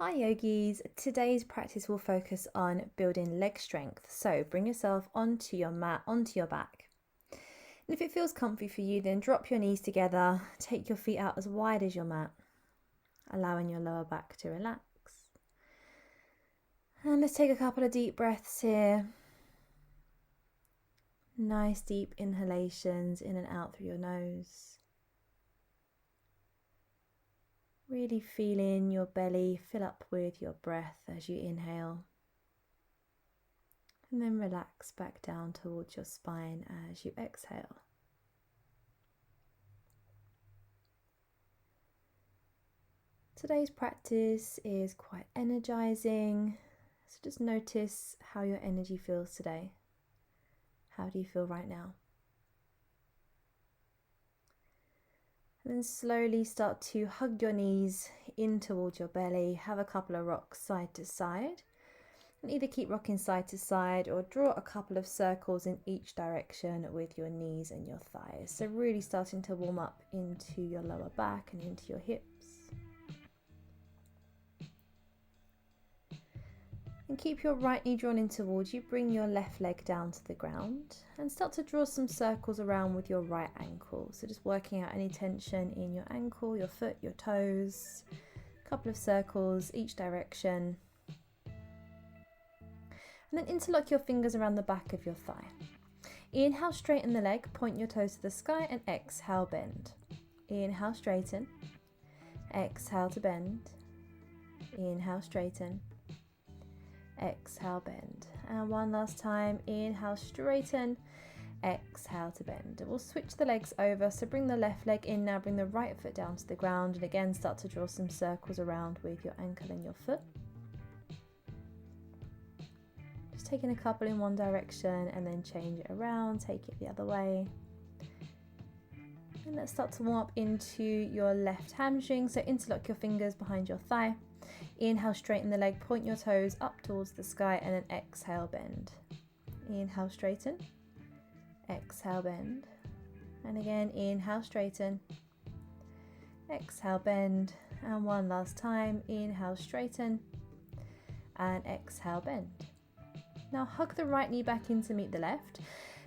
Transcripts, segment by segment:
Hi yogis, today's practice will focus on building leg strength. So bring yourself onto your mat, onto your back. And if it feels comfy for you, then drop your knees together, take your feet out as wide as your mat, allowing your lower back to relax. And let's take a couple of deep breaths here. Nice deep inhalations in and out through your nose. Really feeling your belly fill up with your breath as you inhale. And then relax back down towards your spine as you exhale. Today's practice is quite energizing, so just notice how your energy feels today. How do you feel right now? And then slowly start to hug your knees in towards your belly. Have a couple of rocks side to side. And either keep rocking side to side or draw a couple of circles in each direction with your knees and your thighs. So really starting to warm up into your lower back and into your hips. And keep your right knee drawn in towards you. Bring your left leg down to the ground and start to draw some circles around with your right ankle. So just working out any tension in your ankle, your foot, your toes. A couple of circles each direction. And then interlock your fingers around the back of your thigh. Inhale, straighten the leg, point your toes to the sky, and exhale, bend. Inhale, straighten. Exhale to bend. Inhale, straighten. Exhale, bend. And one last time. Inhale, straighten. Exhale to bend. And we'll switch the legs over. So bring the left leg in now. Bring the right foot down to the ground. And again, start to draw some circles around with your ankle and your foot. Just taking a couple in one direction and then change it around. Take it the other way. And let's start to warm up into your left hamstring. So interlock your fingers behind your thigh. Inhale, straighten the leg, point your toes up towards the sky, and then exhale, bend. Inhale, straighten. Exhale, bend. And again, inhale, straighten. Exhale, bend. And one last time. Inhale, straighten. And exhale, bend. Now hug the right knee back in to meet the left.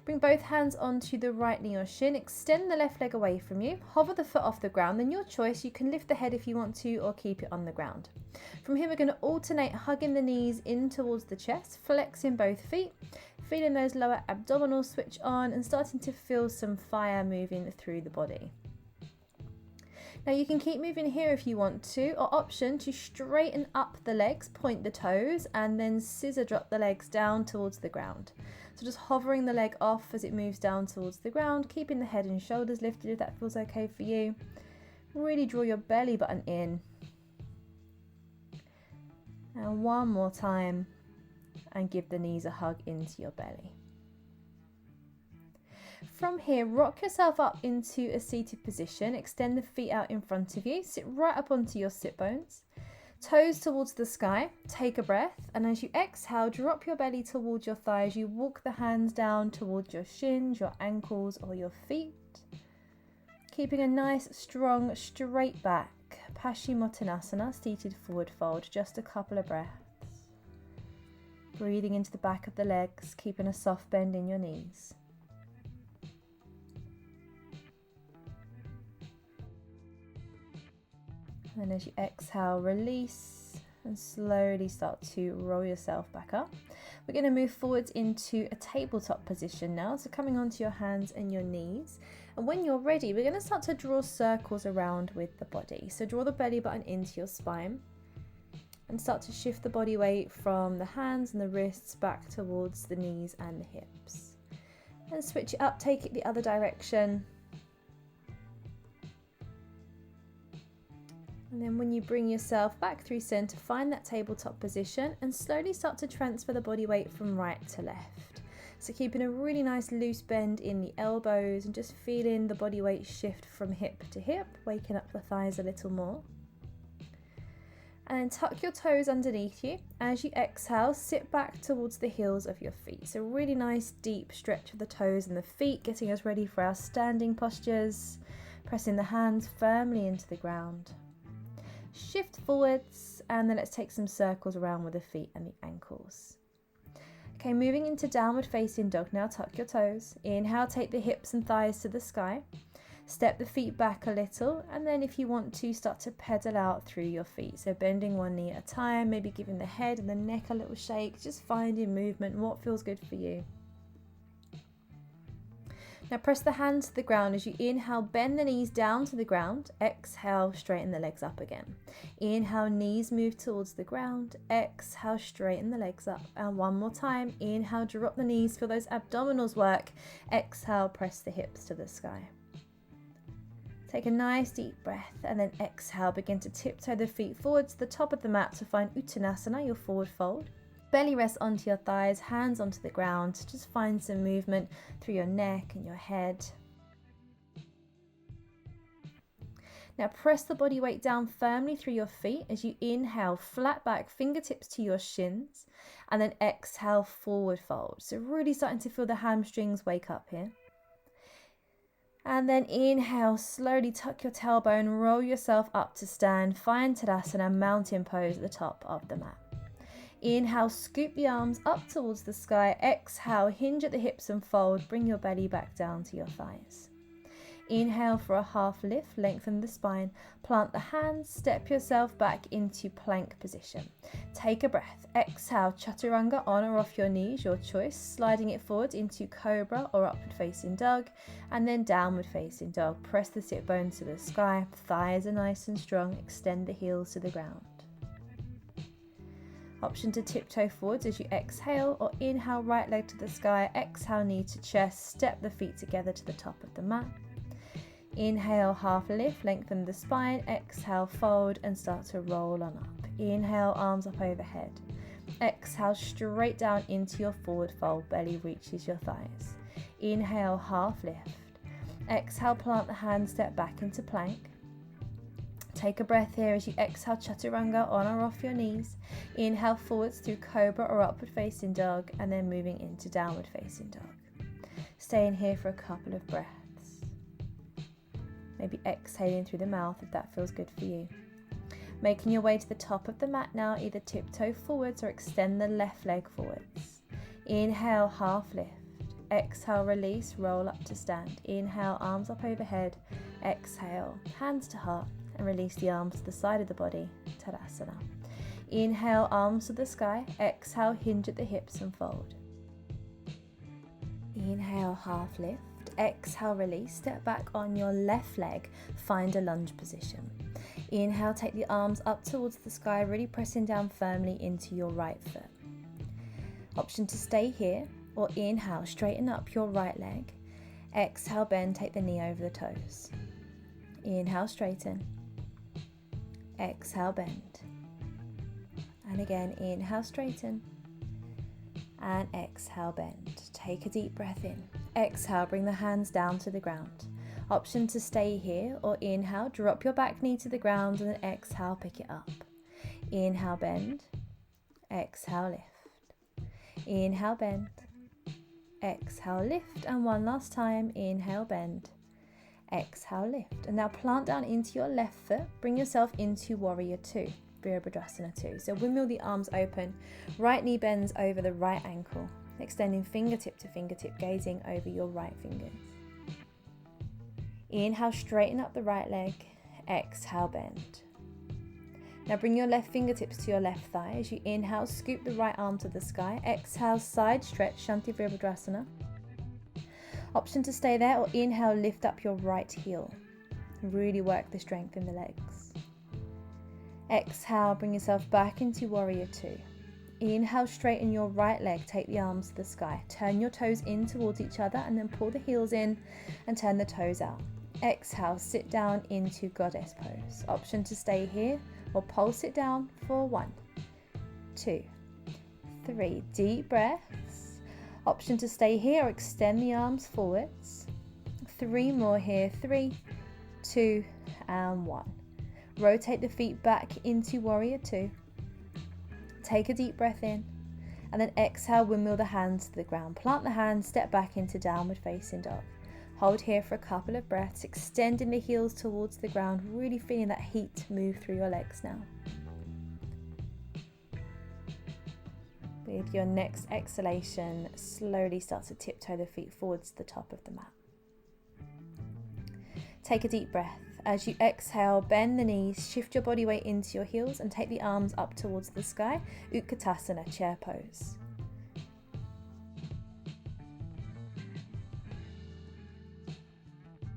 Bring both hands onto the right knee or shin. Extend the left leg away from you. Hover the foot off the ground. Then your choice. You can lift the head if you want to or keep it on the ground. From here, we're going to alternate hugging the knees in towards the chest, flexing both feet, feeling those lower abdominals switch on and starting to feel some fire moving through the body. Now you can keep moving here if you want to, or option to straighten up the legs, point the toes, and then scissor drop the legs down towards the ground. So just hovering the leg off as it moves down towards the ground, keeping the head and shoulders lifted if that feels okay for you. Really draw your belly button in. And one more time, and give the knees a hug into your belly. From here, rock yourself up into a seated position. Extend the feet out in front of you. Sit right up onto your sit bones. Toes towards the sky. Take a breath. And as you exhale, drop your belly towards your thighs. You walk the hands down towards your shins, your ankles, or your feet. Keeping a nice, strong, straight back. Paschimottanasana, seated forward fold. Just a couple of breaths. Breathing into the back of the legs, keeping a soft bend in your knees. And as you exhale, release and slowly start to roll yourself back up. We're going to move forwards into a tabletop position now. So coming onto your hands and your knees. And when you're ready, we're going to start to draw circles around with the body. So draw the belly button into your spine and start to shift the body weight from the hands and the wrists back towards the knees and the hips. And switch it up, take it the other direction. And then when you bring yourself back through center, find that tabletop position and slowly start to transfer the body weight from right to left. So keeping a really nice loose bend in the elbows and just feeling the body weight shift from hip to hip, waking up the thighs a little more. And then tuck your toes underneath you. As you exhale, sit back towards the heels of your feet. So really nice deep stretch of the toes and the feet, getting us ready for our standing postures, pressing the hands firmly into the ground. Shift forwards, and then let's take some circles around with the feet and the ankles. Okay, moving into downward facing dog now. Tuck your toes. Inhale, take the hips and thighs to the sky. Step the feet back a little, and then if you want to, start to pedal out through your feet. So bending one knee at a time, maybe giving the head and the neck a little shake, just finding movement and what feels good for you. Now press the hands to the ground. As you inhale, bend the knees down to the ground. Exhale, straighten the legs up again. Inhale, knees move towards the ground. Exhale, straighten the legs up. And one more time. Inhale, drop the knees, feel those abdominals work. Exhale, press the hips to the sky. Take a nice deep breath, and then exhale, begin to tiptoe the feet forward to the top of the mat to find Uttanasana, your forward fold. Belly rest onto your thighs, hands onto the ground. Just find some movement through your neck and your head. Now press the body weight down firmly through your feet as you inhale, flat back, fingertips to your shins, and then exhale, forward fold. So really starting to feel the hamstrings wake up here. And then inhale, slowly tuck your tailbone, roll yourself up to stand, find Tadasana, mountain pose at the top of the mat. Inhale, scoop the arms up towards the sky. Exhale, hinge at the hips and fold. Bring your belly back down to your thighs. Inhale for a half lift, lengthen the spine. Plant the hands, step yourself back into plank position. Take a breath. Exhale, chaturanga on or off your knees, your choice. Sliding it forward into cobra or upward facing dog, and then downward facing dog. Press the sit bones to the sky. Thighs are nice and strong. Extend the heels to the ground. Option to tiptoe forwards as you exhale, or inhale, right leg to the sky. Exhale, knee to chest. Step the feet together to the top of the mat. Inhale, half lift, lengthen the spine. Exhale, fold and start to roll on up. Inhale, arms up overhead. Exhale, straight down into your forward fold. Belly reaches your thighs. Inhale, half lift. Exhale, plant the hands, step back into plank. Take a breath here as you exhale, chaturanga on or off your knees. Inhale forwards through cobra or upward facing dog, and then moving into downward facing dog. Stay in here for a couple of breaths. Maybe exhaling through the mouth if that feels good for you. Making your way to the top of the mat now, either tiptoe forwards or extend the left leg forwards. Inhale, half lift. Exhale, release, roll up to stand. Inhale, arms up overhead. Exhale, hands to heart, and release the arms to the side of the body, Tadasana. Inhale, arms to the sky. Exhale, hinge at the hips and fold. Inhale, half lift. Exhale, release, step back on your left leg, find a lunge position. Inhale, take the arms up towards the sky, really pressing down firmly into your right foot. Option to stay here, or inhale, straighten up your right leg. Exhale, bend, take the knee over the toes. Inhale, straighten. Exhale, bend. And again, inhale, straighten. And exhale, bend. Take a deep breath in. Exhale, bring the hands down to the ground. Option to stay here, or inhale, drop your back knee to the ground, and then exhale, pick it up. Inhale, bend. Exhale, lift. Inhale, bend. Exhale, lift. And one last time, inhale, bend. Exhale, lift. And now plant down into your left foot. Bring yourself into warrior two, Virabhadrasana 2. So windmill the arms open. Right knee bends over the right ankle. Extending fingertip to fingertip, gazing over your right fingers. Inhale, straighten up the right leg. Exhale, bend. Now bring your left fingertips to your left thigh. As you inhale, scoop the right arm to the sky. Exhale, side stretch, Shanti Virabhadrasana. Option to stay there, or inhale, lift up your right heel. Really work the strength in the legs. Exhale, bring yourself back into warrior two. Inhale, straighten your right leg, take the arms to the sky. Turn your toes in towards each other and then pull the heels in and turn the toes out. Exhale, sit down into goddess pose. Option to stay here or pulse it down for 1, 2, 3. Deep breaths. Option to stay here or extend the arms forwards. 3 more here. 3, 2, and 1. Rotate the feet back into warrior two. Take a deep breath in, and then exhale, windmill the hands to the ground. Plant the hands, step back into downward facing dog. Hold here for a couple of breaths, extending the heels towards the ground, really feeling that heat move through your legs now. With your next exhalation, slowly start to tiptoe the feet forwards to the top of the mat. Take a deep breath. As you exhale, bend the knees, shift your body weight into your heels and take the arms up towards the sky, Utkatasana, chair pose.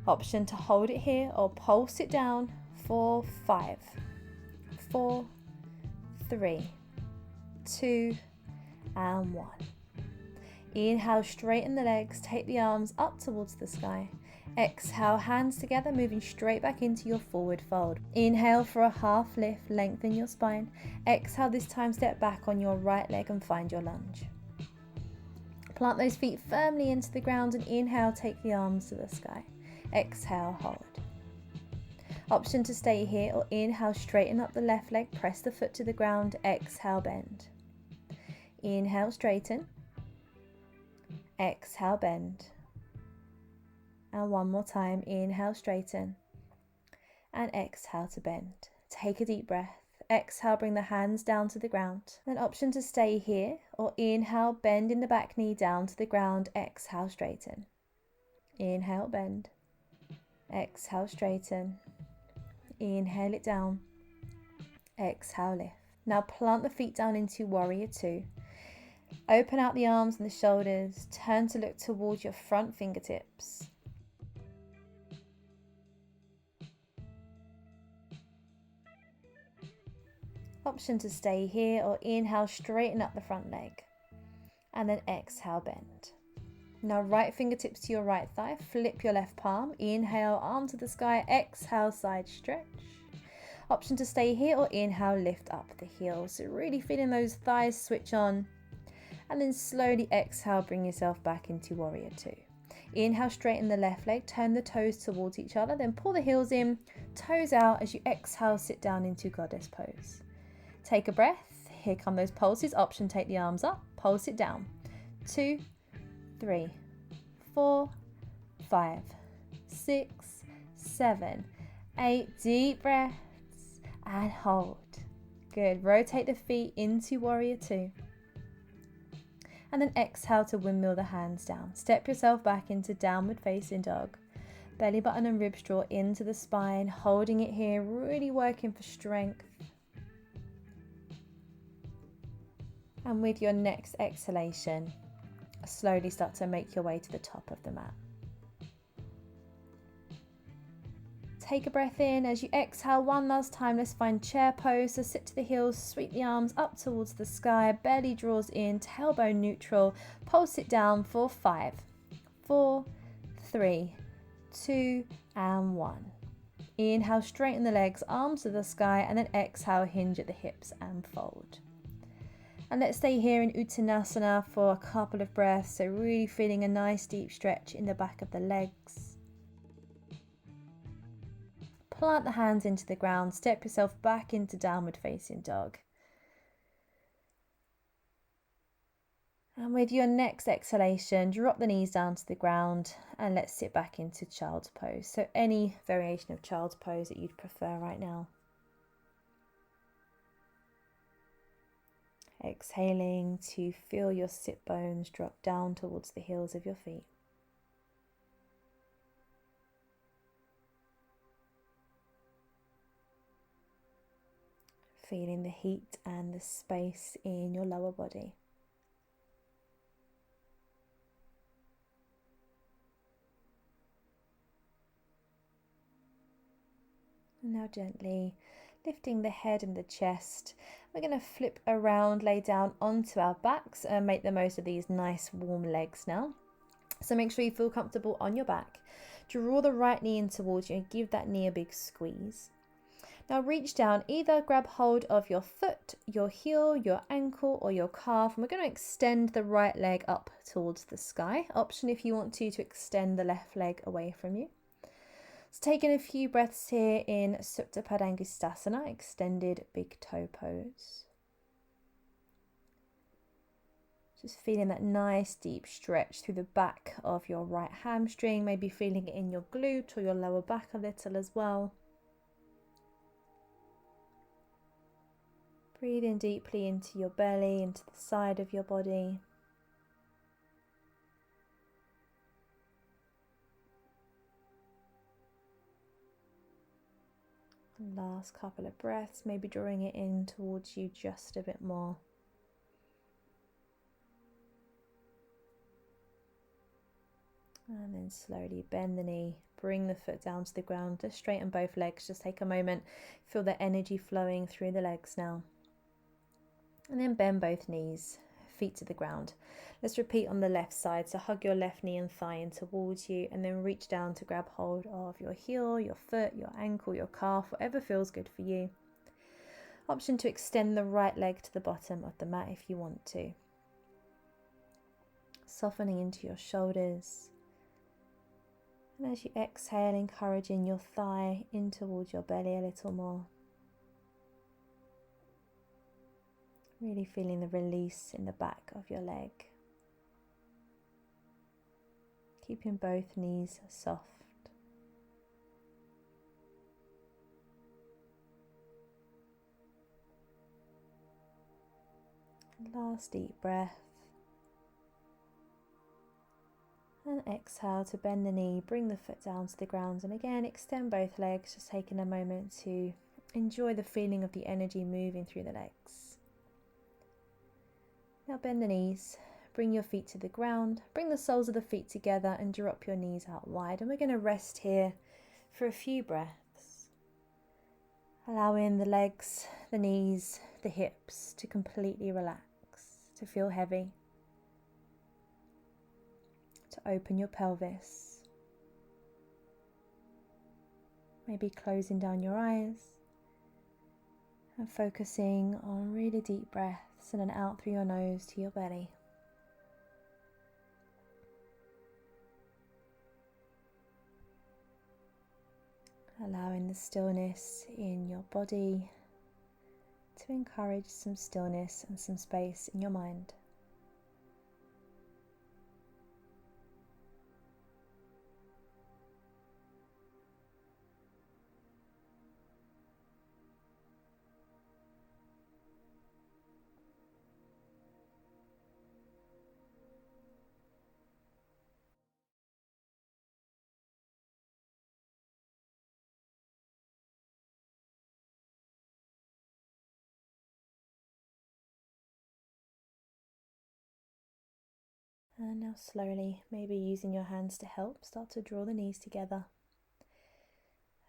Option to hold it here or pulse it down for 5, 4, 3, 2, and 1. Inhale, straighten the legs, take the arms up towards the sky. Exhale, hands together, moving straight back into your forward fold. Inhale for a half lift, lengthen your spine. Exhale, this time step back on your right leg and find your lunge. Plant those feet firmly into the ground and inhale, take the arms to the sky. Exhale, hold. Option to stay here or inhale, straighten up the left leg, press the foot to the ground, exhale, bend. Inhale, straighten. Exhale, bend. And one more time, inhale, straighten. And exhale to bend. Take a deep breath. Exhale, bring the hands down to the ground. Then option to stay here or inhale, bend in the back knee down to the ground, exhale, straighten. Inhale, bend. Exhale, straighten. Inhale it down. Exhale, lift. Now plant the feet down into warrior two. Open out the arms and the shoulders. Turn to look towards your front fingertips. Option to stay here or inhale, straighten up the front leg. And then exhale, bend. Now right fingertips to your right thigh, flip your left palm, inhale, arm to the sky, exhale, side stretch. Option to stay here or inhale, lift up the heels. So really feeling those thighs switch on. And then slowly exhale, bring yourself back into warrior two. Inhale, straighten the left leg, turn the toes towards each other, then pull the heels in, toes out. As you exhale, sit down into goddess pose. Take a breath. Here come those pulses. Option, take the arms up, pulse it down. 2, 3, 4, 5, 6, 7, 8. Deep breaths and hold. Good. Rotate the feet into warrior two. And then exhale to windmill the hands down. Step yourself back into downward facing dog. Belly button and ribs draw into the spine, holding it here, really working for strength. And with your next exhalation, slowly start to make your way to the top of the mat. Take a breath in. As you exhale one last time, let's find chair pose. So sit to the heels, sweep the arms up towards the sky, belly draws in, tailbone neutral. Pulse it down for 5, 4, 3, 2, and 1. Inhale, straighten the legs, arms to the sky, and then exhale, hinge at the hips and fold. And let's stay here in Uttanasana for a couple of breaths. So really feeling a nice deep stretch in the back of the legs. Plant the hands into the ground, step yourself back into downward facing dog. And with your next exhalation, drop the knees down to the ground and let's sit back into child's pose. So any variation of child's pose that you'd prefer right now. Exhaling to feel your sit bones drop down towards the heels of your feet. Feeling the heat and the space in your lower body. And now gently lifting the head and the chest. We're going to flip around, lay down onto our backs and make the most of these nice warm legs now. So make sure you feel comfortable on your back. Draw the right knee in towards you and give that knee a big squeeze. Now reach down, either grab hold of your foot, your heel, your ankle or your calf, and we're going to extend the right leg up towards the sky. Option if you want to extend the left leg away from you. So taking a few breaths here in Supta Just feeling that nice deep stretch through the back of your right hamstring, maybe feeling it in your glute or your lower back a little as well. Breathing deeply into your belly, into the side of your body. Last couple of breaths, maybe drawing it in towards you just a bit more. And then slowly bend the knee, bring the foot down to the ground, just straighten both legs, just take a moment, feel the energy flowing through the legs now. And then bend both knees, feet to the ground. Let's repeat on the left side, so hug your left knee and thigh in towards you, and then reach down to grab hold of your heel, your foot, your ankle, your calf, whatever feels good for you. Option to extend the right leg to the bottom of the mat if you want to. Softening into your shoulders. And as you exhale, encouraging your thigh in towards your belly a little more. Really feeling the release in the back of your leg. Keeping both knees soft. Last deep breath. And exhale to bend the knee, bring the foot down to the ground, and again extend both legs, just taking a moment to enjoy the feeling of the energy moving through the legs. Now bend the knees, bring your feet to the ground, bring the soles of the feet together and drop your knees out wide. And we're going to rest here for a few breaths, allowing the legs, the knees, the hips to completely relax, to feel heavy, to open your pelvis, maybe closing down your eyes and focusing on really deep breaths in and out through your nose to your belly. Allowing the stillness in your body to encourage some stillness and some space in your mind. And now slowly, maybe using your hands to help, start to draw the knees together.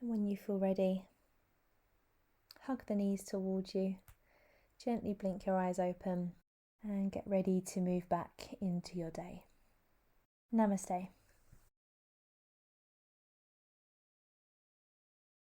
And when you feel ready, hug the knees towards you, gently blink your eyes open and get ready to move back into your day. Namaste.